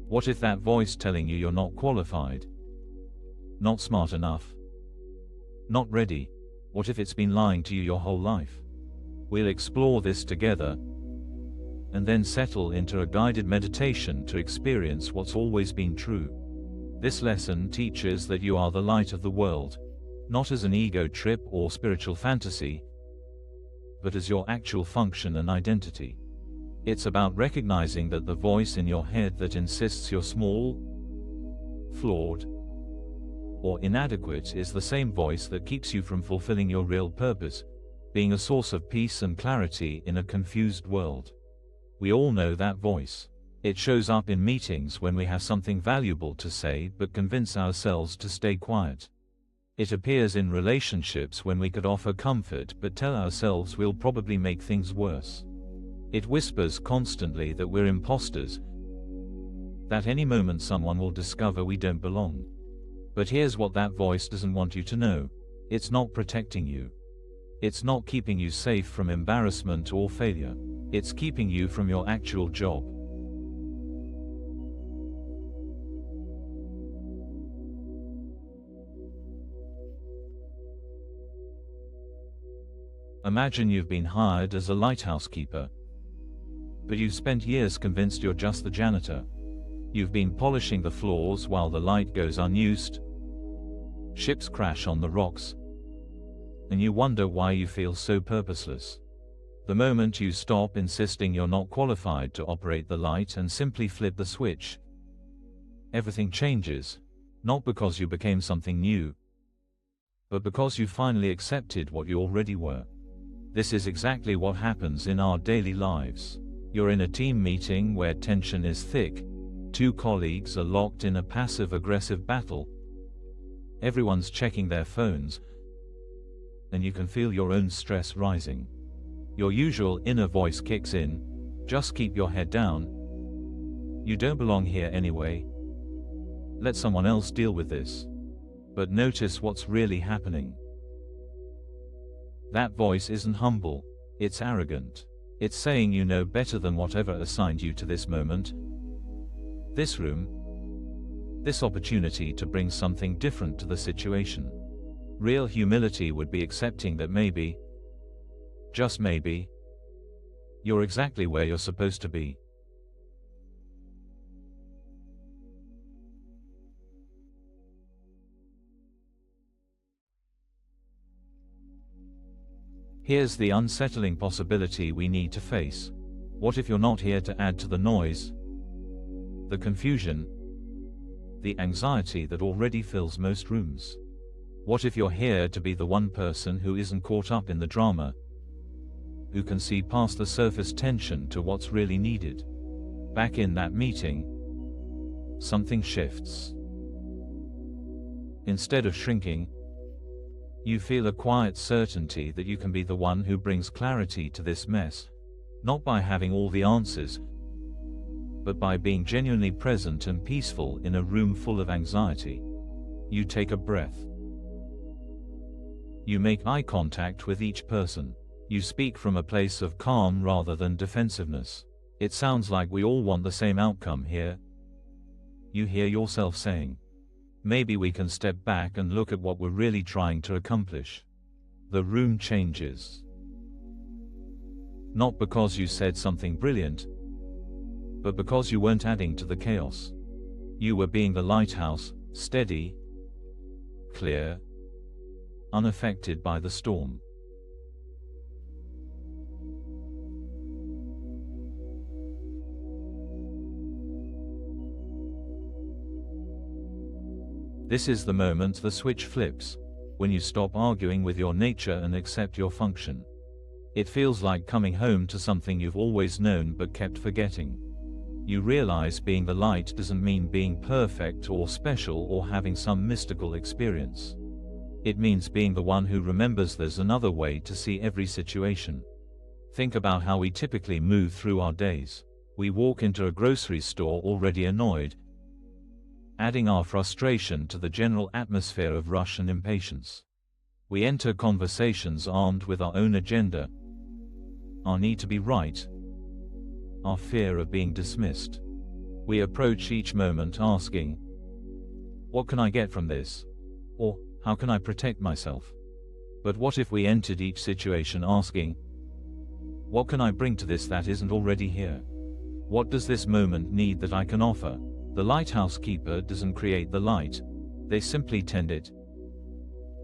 What if that voice telling you you're not qualified, not smart enough, not ready? What if it's been lying to you your whole life? We'll explore this together, and then settle into a guided meditation to experience what's always been true. This lesson teaches that you are the light of the world, not as an ego trip or spiritual fantasy, but as your actual function and identity. It's about recognizing that the voice in your head that insists you're small, flawed, or inadequate is the same voice that keeps you from fulfilling your real purpose, being a source of peace and clarity in a confused world. We all know that voice. It shows up in meetings when we have something valuable to say but convince ourselves to stay quiet. It appears in relationships when we could offer comfort but tell ourselves we'll probably make things worse. It whispers constantly that we're imposters, that any moment someone will discover we don't belong. But here's what that voice doesn't want you to know. It's not protecting you. It's not keeping you safe from embarrassment or failure. It's keeping you from your actual job. Imagine you've been hired as a lighthouse keeper, but you've spent years convinced you're just the janitor. You've been polishing the floors while the light goes unused, ships crash on the rocks, and you wonder why you feel so purposeless. The moment you stop insisting you're not qualified to operate the light and simply flip the switch, everything changes, not because you became something new, but because you finally accepted what you already were. This is exactly what happens in our daily lives. You're in a team meeting where tension is thick, two colleagues are locked in a passive-aggressive battle, everyone's checking their phones, and you can feel your own stress rising. Your usual inner voice kicks in, just keep your head down. You don't belong here anyway. Let someone else deal with this. But notice what's really happening. That voice isn't humble, it's arrogant. It's saying you know better than whatever assigned you to this moment, this room, this opportunity to bring something different to the situation. Real humility would be accepting that maybe, just maybe, you're exactly where you're supposed to be. Here's the unsettling possibility we need to face. What if you're not here to add to the noise, the confusion, the anxiety that already fills most rooms? What if you're here to be the one person who isn't caught up in the drama, who can see past the surface tension to what's really needed? Back in that meeting, something shifts. Instead of shrinking, you feel a quiet certainty that you can be the one who brings clarity to this mess, not by having all the answers, but by being genuinely present and peaceful in a room full of anxiety. You take a breath. You make eye contact with each person. You speak from a place of calm rather than defensiveness. It sounds like we all want the same outcome here. You hear yourself saying, maybe we can step back and look at what we're really trying to accomplish. The room changes. Not because you said something brilliant, but because you weren't adding to the chaos. You were being the lighthouse, steady, clear, unaffected by the storm. This is the moment the switch flips, when you stop arguing with your nature and accept your function. It feels like coming home to something you've always known but kept forgetting. You realize being the light doesn't mean being perfect or special or having some mystical experience. It means being the one who remembers there's another way to see every situation. Think about how we typically move through our days. We walk into a grocery store already annoyed, adding our frustration to the general atmosphere of rush and impatience. We enter conversations armed with our own agenda, our need to be right, our fear of being dismissed. We approach each moment asking, what can I get from this? Or, how can I protect myself? But what if we entered each situation asking, what can I bring to this that isn't already here? What does this moment need that I can offer? The lighthouse keeper doesn't create the light, they simply tend it.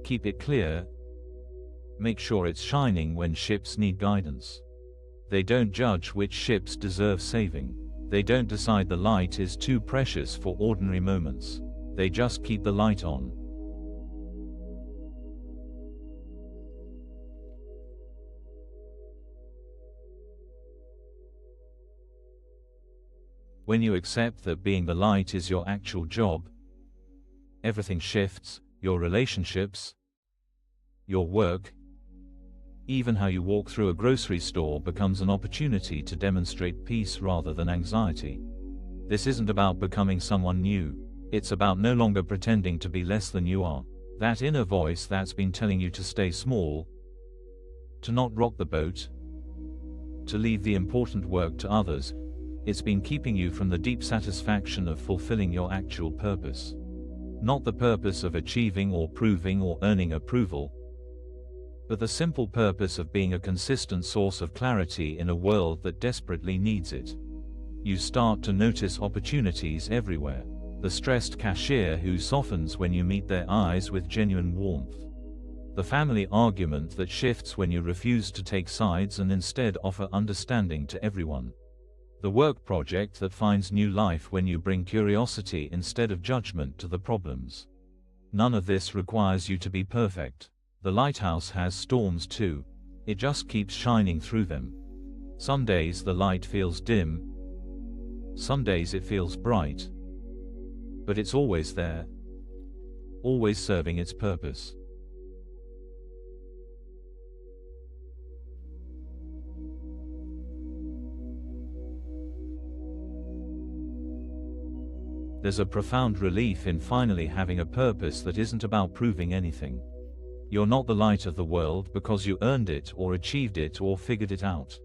Keep it clear. Make sure it's shining when ships need guidance. They don't judge which ships deserve saving. They don't decide the light is too precious for ordinary moments. They just keep the light on. When you accept that being the light is your actual job, everything shifts, your relationships, your work, even how you walk through a grocery store becomes an opportunity to demonstrate peace rather than anxiety. This isn't about becoming someone new. It's about no longer pretending to be less than you are. That inner voice that's been telling you to stay small, to not rock the boat, to leave the important work to others, it's been keeping you from the deep satisfaction of fulfilling your actual purpose. Not the purpose of achieving or proving or earning approval, but the simple purpose of being a consistent source of clarity in a world that desperately needs it. You start to notice opportunities everywhere. The stressed cashier who softens when you meet their eyes with genuine warmth. The family argument that shifts when you refuse to take sides and instead offer understanding to everyone. The work project that finds new life when you bring curiosity instead of judgment to the problems. None of this requires you to be perfect. The lighthouse has storms too. It just keeps shining through them. Some days the light feels dim. Some days it feels bright. But it's always there. Always serving its purpose. There's a profound relief in finally having a purpose that isn't about proving anything. You're not the light of the world because you earned it or achieved it or figured it out.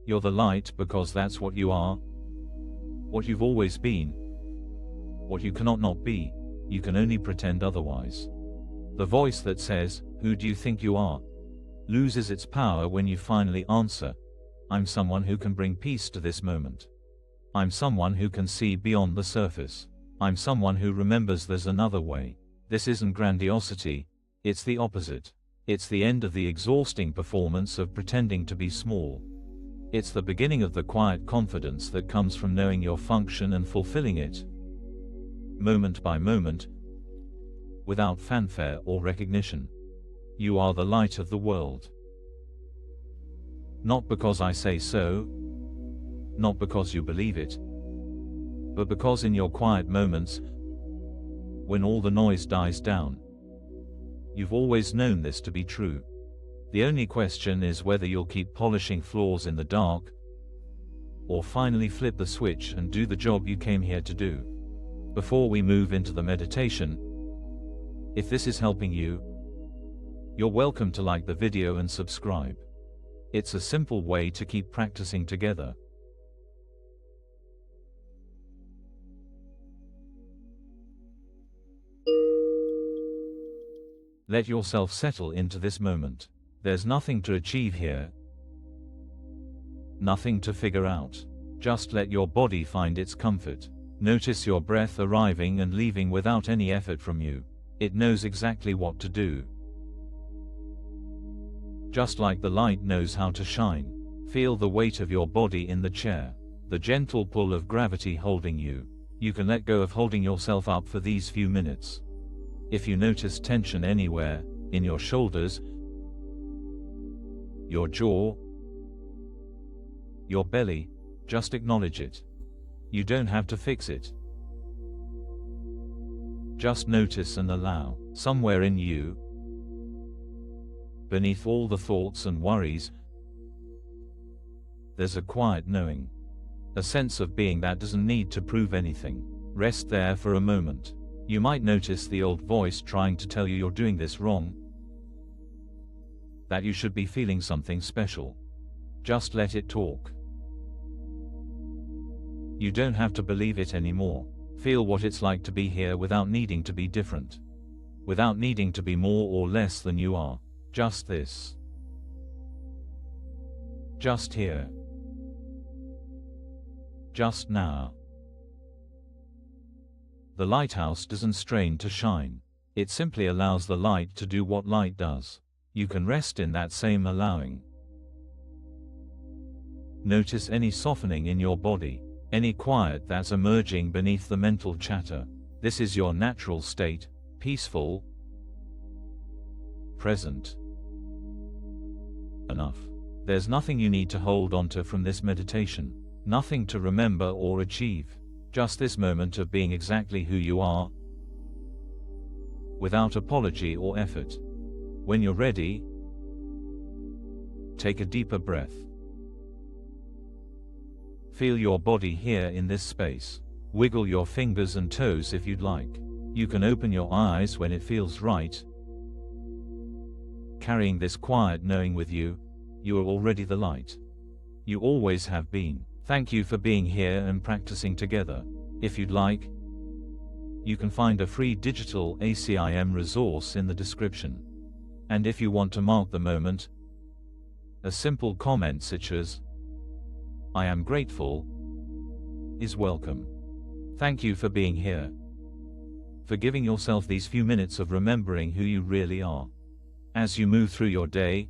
You're the light because that's what you are, what you've always been, what you cannot not be, you can only pretend otherwise. The voice that says, "Who do you think you are?" loses its power when you finally answer, "I'm someone who can bring peace to this moment. I'm someone who can see beyond the surface. I'm someone who remembers there's another way." This isn't grandiosity, it's the opposite. It's the end of the exhausting performance of pretending to be small. It's the beginning of the quiet confidence that comes from knowing your function and fulfilling it, moment by moment, without fanfare or recognition. You are the light of the world. Not because I say so, not because you believe it, but because in your quiet moments, when all the noise dies down, you've always known this to be true. The only question is whether you'll keep polishing flaws in the dark, or finally flip the switch and do the job you came here to do. Before we move into the meditation, if this is helping you, you're welcome to like the video and subscribe. It's a simple way to keep practicing together. Let yourself settle into this moment. There's nothing to achieve here, nothing to figure out. Just let your body find its comfort. Notice your breath arriving and leaving without any effort from you. It knows exactly what to do. Just like the light knows how to shine. Feel the weight of your body in the chair, the gentle pull of gravity holding you. You can let go of holding yourself up for these few minutes. If you notice tension anywhere, in your shoulders, your jaw, your belly, just acknowledge it. You don't have to fix it. Just notice and allow. Somewhere in you, beneath all the thoughts and worries, there's a quiet knowing. A sense of being that doesn't need to prove anything. Rest there for a moment. You might notice the old voice trying to tell you you're doing this wrong, that you should be feeling something special. Just let it talk. You don't have to believe it anymore. Feel what it's like to be here without needing to be different. Without needing to be more or less than you are. Just this. Just here. Just now. The lighthouse doesn't strain to shine. It simply allows the light to do what light does. You can rest in that same allowing. Notice any softening in your body, any quiet that's emerging beneath the mental chatter. This is your natural state, peaceful, present. Enough. There's nothing you need to hold onto from this meditation, nothing to remember or achieve, just this moment of being exactly who you are, without apology or effort. When you're ready, take a deeper breath. Feel your body here in this space. Wiggle your fingers and toes if you'd like. You can open your eyes when it feels right. Carrying this quiet knowing with you, you are already the light. You always have been. Thank you for being here and practicing together. If you'd like, you can find a free digital ACIM resource in the description. And if you want to mark the moment, a simple comment such as, "I am grateful," is welcome. Thank you for being here. For giving yourself these few minutes of remembering who you really are. As you move through your day,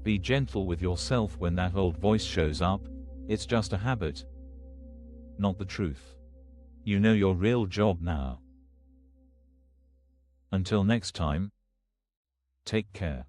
be gentle with yourself when that old voice shows up. It's just a habit, not the truth. You know your real job now. Until next time, take care.